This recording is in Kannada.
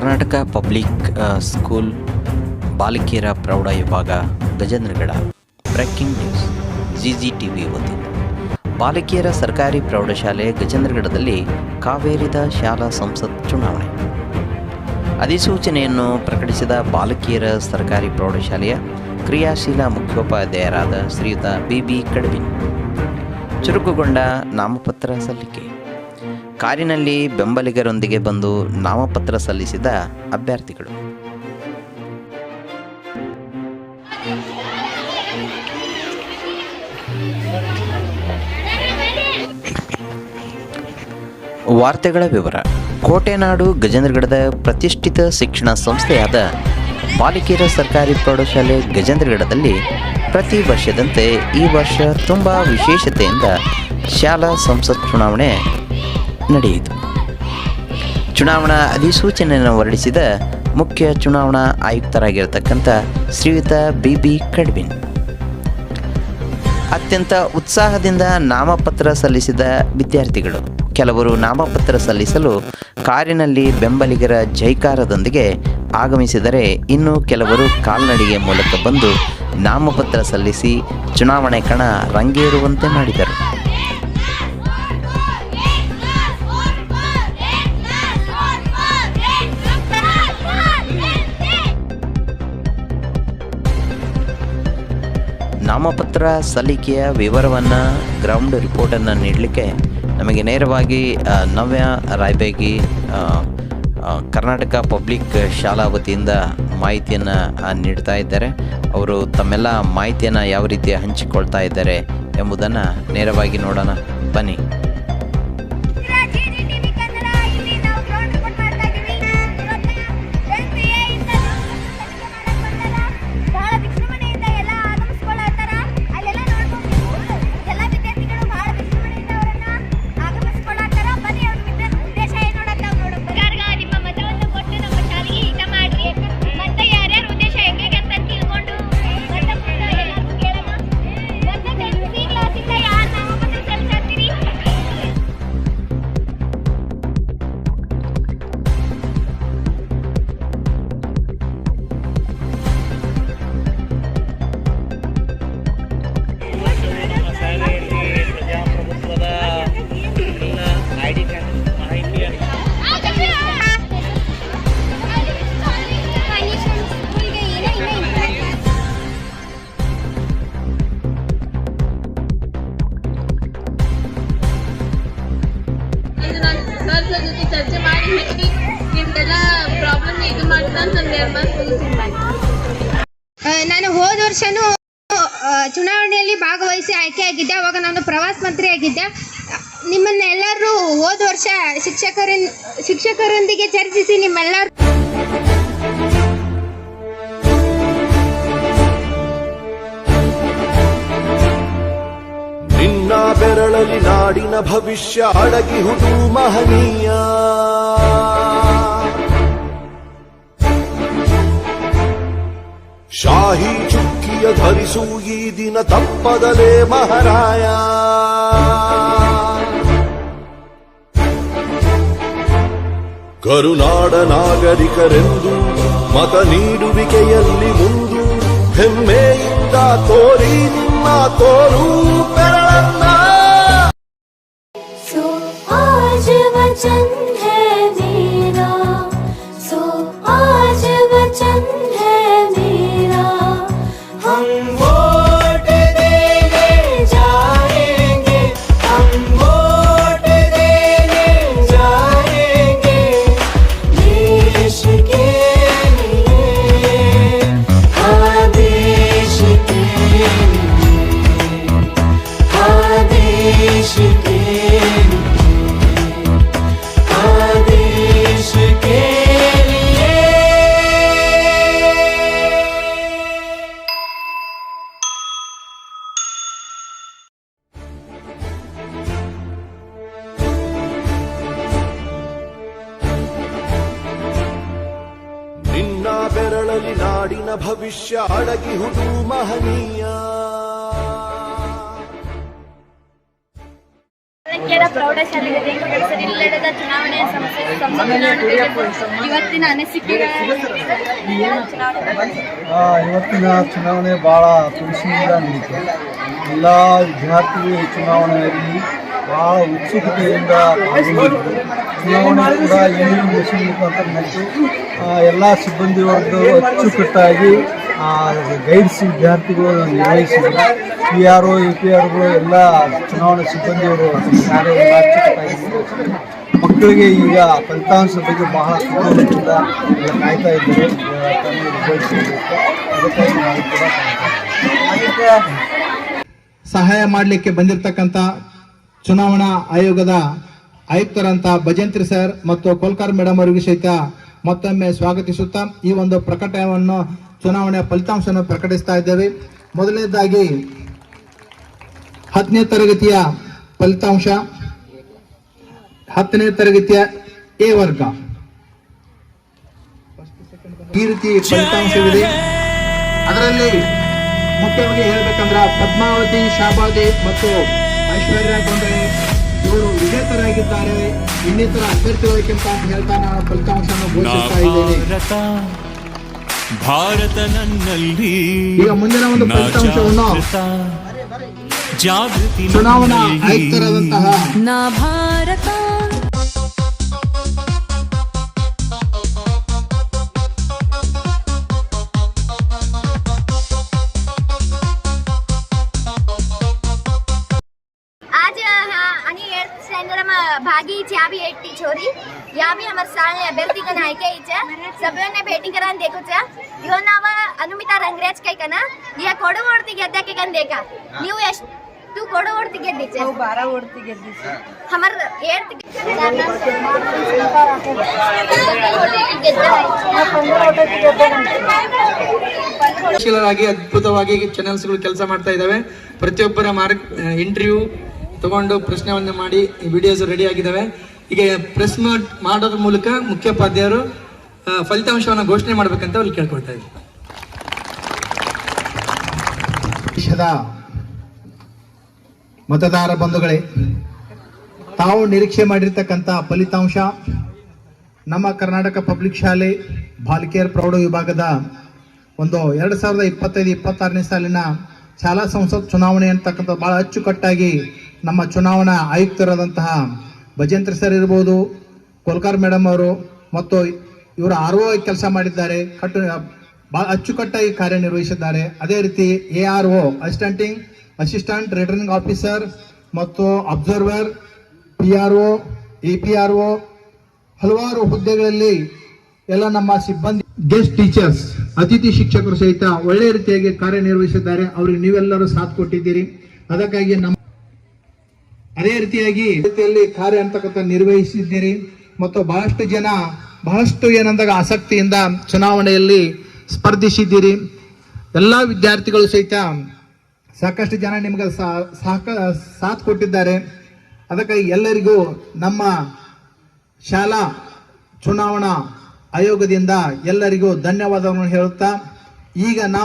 ಕರ್ನಾಟಕ ಪಬ್ಲಿಕ್ ಸ್ಕೂಲ್ ಬಾಲಕಿಯರ ಪ್ರೌಢ ವಿಭಾಗ ಗಜೇಂದ್ರಗಡ ಬ್ರೇಕಿಂಗ್ ನ್ಯೂಸ್ GGTV ವತಿಯಿಂದ ಬಾಲಕಿಯರ ಸರ್ಕಾರಿ ಪ್ರೌಢಶಾಲೆ ಗಜೇಂದ್ರಗಡದಲ್ಲಿ ಕಾವೇರಿದ ಶಾಲಾ ಸಂಸತ್ ಚುನಾವಣೆ ಅಧಿಸೂಚನೆಯನ್ನು ಪ್ರಕಟಿಸಿದ ಬಾಲಕಿಯರ ಸರ್ಕಾರಿ ಪ್ರೌಢಶಾಲೆಯ ಕ್ರಿಯಾಶೀಲ ಮುಖ್ಯೋಪಾಧ್ಯಾಯರಾದ ಶ್ರೀಯುತ BB ಕಡಬಿನ್ ಚುರುಕುಗೊಂಡ ನಾಮಪತ್ರ ಸಲ್ಲಿಕೆ ಕಾರಿನಲ್ಲಿ ಬೆಂಬಲಿಗರೊಂದಿಗೆ ಬಂದು ನಾಮಪತ್ರ ಸಲ್ಲಿಸಿದ ಅಭ್ಯರ್ಥಿಗಳು. ವಾರ್ತೆಗಳ ವಿವರ. ಕೋಟೆನಾಡು ಗಜೇಂದ್ರಗಡದ ಪ್ರತಿಷ್ಠಿತ ಶಿಕ್ಷಣ ಸಂಸ್ಥೆಯಾದ ಬಾಲಕಿಯರ ಸರ್ಕಾರಿ ಪ್ರೌಢಶಾಲೆ ಗಜೇಂದ್ರಗಡದಲ್ಲಿ ಪ್ರತಿ ವರ್ಷದಂತೆ ಈ ವರ್ಷ ತುಂಬ ವಿಶೇಷತೆಯಿಂದ ಶಾಲಾ ಸಂಸತ್ ಚುನಾವಣೆ ನಡೆಯಿತು. ಚುನಾವಣಾ ಅಧಿಸೂಚನೆಯನ್ನು ಹೊರಡಿಸಿದ ಮುಖ್ಯ ಚುನಾವಣಾ ಆಯುಕ್ತರಾಗಿರತಕ್ಕಂಥ ಶ್ರೀಯುತ BB ಕಡಬಿನ್ ಅತ್ಯಂತ ಉತ್ಸಾಹದಿಂದ ನಾಮಪತ್ರ ಸಲ್ಲಿಸಿದ ವಿದ್ಯಾರ್ಥಿಗಳು ಕೆಲವರು ನಾಮಪತ್ರ ಸಲ್ಲಿಸಲು ಕಾರಿನಲ್ಲಿ ಬೆಂಬಲಿಗರ ಜೈಕಾರದೊಂದಿಗೆ ಆಗಮಿಸಿದರೆ ಇನ್ನು ಕೆಲವರು ಕಾಲ್ನಡಿಗೆ ಮೂಲಕ ಬಂದು ನಾಮಪತ್ರ ಸಲ್ಲಿಸಿ ಚುನಾವಣೆ ಕಣ ರಂಗೇರುವಂತೆ ಮಾಡಿದರು. ನಾಮಪತ್ರ ಸಲ್ಲಿಕೆಯ ವಿವರವನ್ನು ಗ್ರೌಂಡ್ ರಿಪೋರ್ಟನ್ನು ನೀಡಲಿಕ್ಕೆ ನಮಗೆ ನೇರವಾಗಿ ನವ್ಯ ರಾಯಬೇಗಿ ಕರ್ನಾಟಕ ಪಬ್ಲಿಕ್ ಶಾಲಾ ವತಿಯಿಂದ ಮಾಹಿತಿಯನ್ನು ನೀಡ್ತಾ ಇದ್ದಾರೆ. ಅವರು ತಮ್ಮೆಲ್ಲ ಮಾಹಿತಿಯನ್ನು ಯಾವ ರೀತಿ ಹಂಚಿಕೊಳ್ತಾ ಇದ್ದಾರೆ ಎಂಬುದನ್ನು ನೇರವಾಗಿ ನೋಡೋಣ ಬನ್ನಿ. ಜೊತೆ ಚರ್ಚೆ ಮಾಡಿ ಹೇಳಿ ನಿಮ್ದೆಲ್ಲ ಪ್ರಾಬ್ಲಮ್ ಇದು ಮಾಡ್ತಾ ನಾನು ಹೋದ ವರ್ಷನೂ ಚುನಾವಣೆಯಲ್ಲಿ ಭಾಗವಹಿಸಿ ಆಯ್ಕೆಯಾಗಿದ್ದೆ. ಅವಾಗ ನಾನು ಪ್ರವಾಸ ಮಂತ್ರಿ ಆಗಿದ್ದೆ. ನಿಮ್ಮನ್ನೆಲ್ಲರೂ ಹೋದ ವರ್ಷ ಶಿಕ್ಷಕರೊಂದಿಗೆ ಚರ್ಚಿಸಿ ನಿಮ್ಮೆಲ್ಲರೂ ನಿನ್ನ ಬೆರಳಲಿ ನಾಡಿನ ಭವಿಷ್ಯ ಅಡಗಿಹುದು ಮಹನೀಯ. ಶಾಹಿ ಚುಕ್ಕಿಯ ಧರಿಸು ಈ ದಿನ ತಪ್ಪದಲೇ ಮಹಾರಾಯ. ಕರುನಾಡ ನಾಗರಿಕರೆಂದು ಮತ ನೀಡುವಿಕೆಯಲ್ಲಿ ಮುಂದು ಹೆಮ್ಮೆಯಿಂದ ತೋರಿ ನಿಮ್ಮ ತೋರು ಬೆರಳನ್ನ. सो आज वचन है मेरा, सो आज वचन है मेरा, हम वोट देने जाएंगे, हम वोट देने जाएंगे देश के लिए, हाँ देश के लिए, हाँ देश के आदेश के लिए। ನಿನ್ನ ಬೆರಳಲಿ ನಾಡಿನ ಭವಿಷ್ಯ ಅಡಗಿಹುದು ಮಹನೀಯ. ಬಾಲ್ಕಿಯರ ಪ್ರೌಢಶಾಲೆಗೆ ಸರಿಲ್ಲದ ಚುನಾವಣೆಯ ಇವತ್ತಿನ ಅನಿಸಿಕೆಗಳ ಇವತ್ತಿನ ಚುನಾವಣೆ ಭಾಳ ತುಳಸಿಯಿಂದ ನಡೀತು. ಎಲ್ಲ ವಿದ್ಯಾರ್ಥಿಗಳು ಚುನಾವಣೆಯಲ್ಲಿ ಭಾಳ ಉತ್ಸುಕತೆಯಿಂದ ಪಾಲ್ಗೊಂಡಿದ್ದರು. ಚುನಾವಣೆ ಕೂಡ ಏನೇನು ಮೆಷಿನ್ ಮುಖಾಂತರ ನಡೀತು. ಎಲ್ಲ ಸಿಬ್ಬಂದಿ ವರ್ಗದವರು ಅಚ್ಚುಕಟ್ಟಾಗಿ ಗೈಡ್ಸ್ ವಿದ್ಯಾರ್ಥಿಗಳು ನಿರ್ವಹಿಸಿದರು. PRO APRಗಳು ಎಲ್ಲ ಚುನಾವಣಾ ಸಿಬ್ಬಂದಿಯವರು ಕಾರ್ಯ ಅಚ್ಚುಕಟ್ಟಾಗಿ ನಿರ್ವಹಿಸಿದರು. ಮಕ್ಕಳಿಗೆ ಈಗ ಫಲಿತಾಂಶದ ಬಗ್ಗೆ ಬಹಳ ಕುತೂಹಲದಿಂದ ಎಲ್ಲ ಕಾಯ್ತಾ ಇದ್ದರು. ಅದಕ್ಕಾಗಿ ನಾವು ಕೂಡ ಸಹಾಯ ಮಾಡಲಿಕ್ಕೆ ಬಂದಿರತಕ್ಕಂಥ ಚುನಾವಣಾ ಆಯೋಗದ ಆಯುಕ್ತರಂತ ಭಜಂತ್ರಿ ಸರ್ ಮತ್ತು ಕೋಲ್ಕರ್ ಮೇಡಮ್ ಅವರಿಗೆ ಸಹಿತ ಮತ್ತೊಮ್ಮೆ ಸ್ವಾಗತಿಸುತ್ತಾ ಈ ಒಂದು ಪ್ರಕಟಣೆಯನ್ನು ಚುನಾವಣೆಯ ಫಲಿತಾಂಶವನ್ನು ಪ್ರಕಟಿಸ್ತಾ ಇದ್ದೇವೆ. ಮೊದಲನೇದಾಗಿ 10ನೇ ತರಗತಿಯ ಫಲಿತಾಂಶ, 10ನೇ ತರಗತಿಯ ಎ ವರ್ಗ ಈ ರೀತಿ ಫಲಿತಾಂಶವಿದೆ. ಅದರಲ್ಲಿ ಮುಖ್ಯವಾಗಿ ಹೇಳ್ಬೇಕಂದ್ರೆ ಪದ್ಮಾವತಿ, ಶಾಬಾದಿ ಮತ್ತು ಐಶ್ವರ್ಯ ಗೊಂಡಳೆ ಇವರು ವಿಜೇತರಾಗಿದ್ದಾರೆ. ಇನ್ನಿತರ ಅಭ್ಯರ್ಥಿಗಳಿಗಿಂತ ಅಂತ ಹೇಳ್ತಾ ನಾನು ಫಲಿತಾಂಶವನ್ನು ಘೋಷಿಸ್ತಾ ಇದ್ದೇನೆ. ಭಾರತ ನನ್ನಲ್ಲಿ ಈಗ ಮುಂದಿನ ಒಂದು ಫಲಿತಾಂಶವನ್ನು ಜಾಗೃತಿ ಚುನಾವಣಾ ಆಯುಕ್ತರಾದಂತಹ ಭಾರತ भागी या भी एक छोरी या भी हमारे साल ने अभ्यर्थी का नायक है सभी ने भेटी करा देखो यो नाव अनुमिता रंगराज कई कना ये कोडो ओडती ಗೆದ್ದ के कन देखा ನೀವು ಎಷ್ಟು कोडो ओडती ಗೆದ್ದಿಚೆ ನಾವು 12 ओडती ಗೆದ್ದಿಚೆ हमर 8 ಶೀಲರಾಗಿ ಅದ್ಭುತವಾಗಿ ಚಾನೆಲ್ಸ್ಗಳು ಕೆಲಸ ಮಾಡ್ತಾ ಇದ್ದಾವೆ. ಪ್ರತಿಯೊಬ್ಬರ ಇಂಟರ್ವ್ಯೂ ತಗೊಂಡು ಪ್ರಶ್ನೆವನ್ನು ಮಾಡಿ ವಿಡಿಯೋಸ್ ರೆಡಿ ಆಗಿದ್ದಾವೆ. ಈಗ ಪ್ರೆಸ್ ಮಾಡೋದ್ರ ಮೂಲಕ ಮುಖ್ಯೋಪಾಧ್ಯಾಯರು ಫಲಿತಾಂಶವನ್ನು ಘೋಷಣೆ ಮಾಡಬೇಕಂತ ಅವ್ರಿಗೆ ಕೇಳ್ಕೊಳ್ತಾ ಇದ್ದೀವಿ. ದೇಶದ ಮತದಾರ ಬಂಧುಗಳೇ, ತಾವು ನಿರೀಕ್ಷೆ ಮಾಡಿರ್ತಕ್ಕಂಥ ಫಲಿತಾಂಶ ನಮ್ಮ ಕರ್ನಾಟಕ ಪಬ್ಲಿಕ್ ಶಾಲೆ ಬಾಲಕಿಯರ ಪ್ರೌಢ ವಿಭಾಗದ ಒಂದು 2025-26ನೇ ಸಾಲಿನ ಶಾಲಾ ಸಂಸತ್ ಚುನಾವಣೆ ಅಂತಕ್ಕಂಥ ಬಹಳ ಅಚ್ಚುಕಟ್ಟಾಗಿ ನಮ್ಮ ಚುನಾವಣಾ ಆಯುಕ್ತರಾದಂತಹ ಭಜಂತ್ರಿ ಸರ್ ಇರ್ಬೋದು, ಕೋಲ್ಕರ್ ಮೇಡಮ್ ಅವರು ಮತ್ತು ಇವರು RO ಕೆಲಸ ಮಾಡಿದ್ದಾರೆ. ಬಹಳ ಅಚ್ಚುಕಟ್ಟಾಗಿ ಕಾರ್ಯನಿರ್ವಹಿಸಿದ್ದಾರೆ. ಅದೇ ರೀತಿ ARO ಅಸಿಸ್ಟೆಂಟ್ ರಿಟರ್ನಿಂಗ್ ಆಫೀಸರ್ ಮತ್ತು ಅಬ್ಸರ್ವರ್, PRO APRO ಹಲವಾರು ಹುದ್ದೆಗಳಲ್ಲಿ ಎಲ್ಲ ನಮ್ಮ ಸಿಬ್ಬಂದಿ, ಗೆಸ್ಟ್ ಟೀಚರ್ಸ್, ಅತಿಥಿ ಶಿಕ್ಷಕರು ಸಹಿತ ಒಳ್ಳೆಯ ರೀತಿಯಾಗಿ ಕಾರ್ಯನಿರ್ವಹಿಸಿದ್ದಾರೆ. ಅವ್ರಿಗೆ ನೀವೆಲ್ಲರೂ ಸಾಥ್ ಕೊಟ್ಟಿದ್ದೀರಿ. ಅದಕ್ಕಾಗಿ ನಮ್ಮ ಅದೇ ರೀತಿಯಾಗಿ ಕಾರ್ಯ ಅಂತಕ್ಕಂಥ ನಿರ್ವಹಿಸಿದ್ದೀರಿ ಮತ್ತು ಬಹಳಷ್ಟು ಏನಂದಾಗ ಆಸಕ್ತಿಯಿಂದ ಚುನಾವಣೆಯಲ್ಲಿ ಸ್ಪರ್ಧಿಸಿದ್ದೀರಿ. ಎಲ್ಲ ವಿದ್ಯಾರ್ಥಿಗಳು ಸಹಿತ ಸಾಕಷ್ಟು ಜನ ನಿಮ್ಗೆ ಸಾಥ್ ಕೊಟ್ಟಿದ್ದಾರೆ. ಅದಕ್ಕಾಗಿ ಎಲ್ಲರಿಗೂ ನಮ್ಮ ಶಾಲಾ ಚುನಾವಣಾ ಆಯೋಗದಿಂದ ಎಲ್ಲರಿಗೂ ಧನ್ಯವಾದವನ್ನು ಹೇಳುತ್ತಾ ಈಗ ನಾವು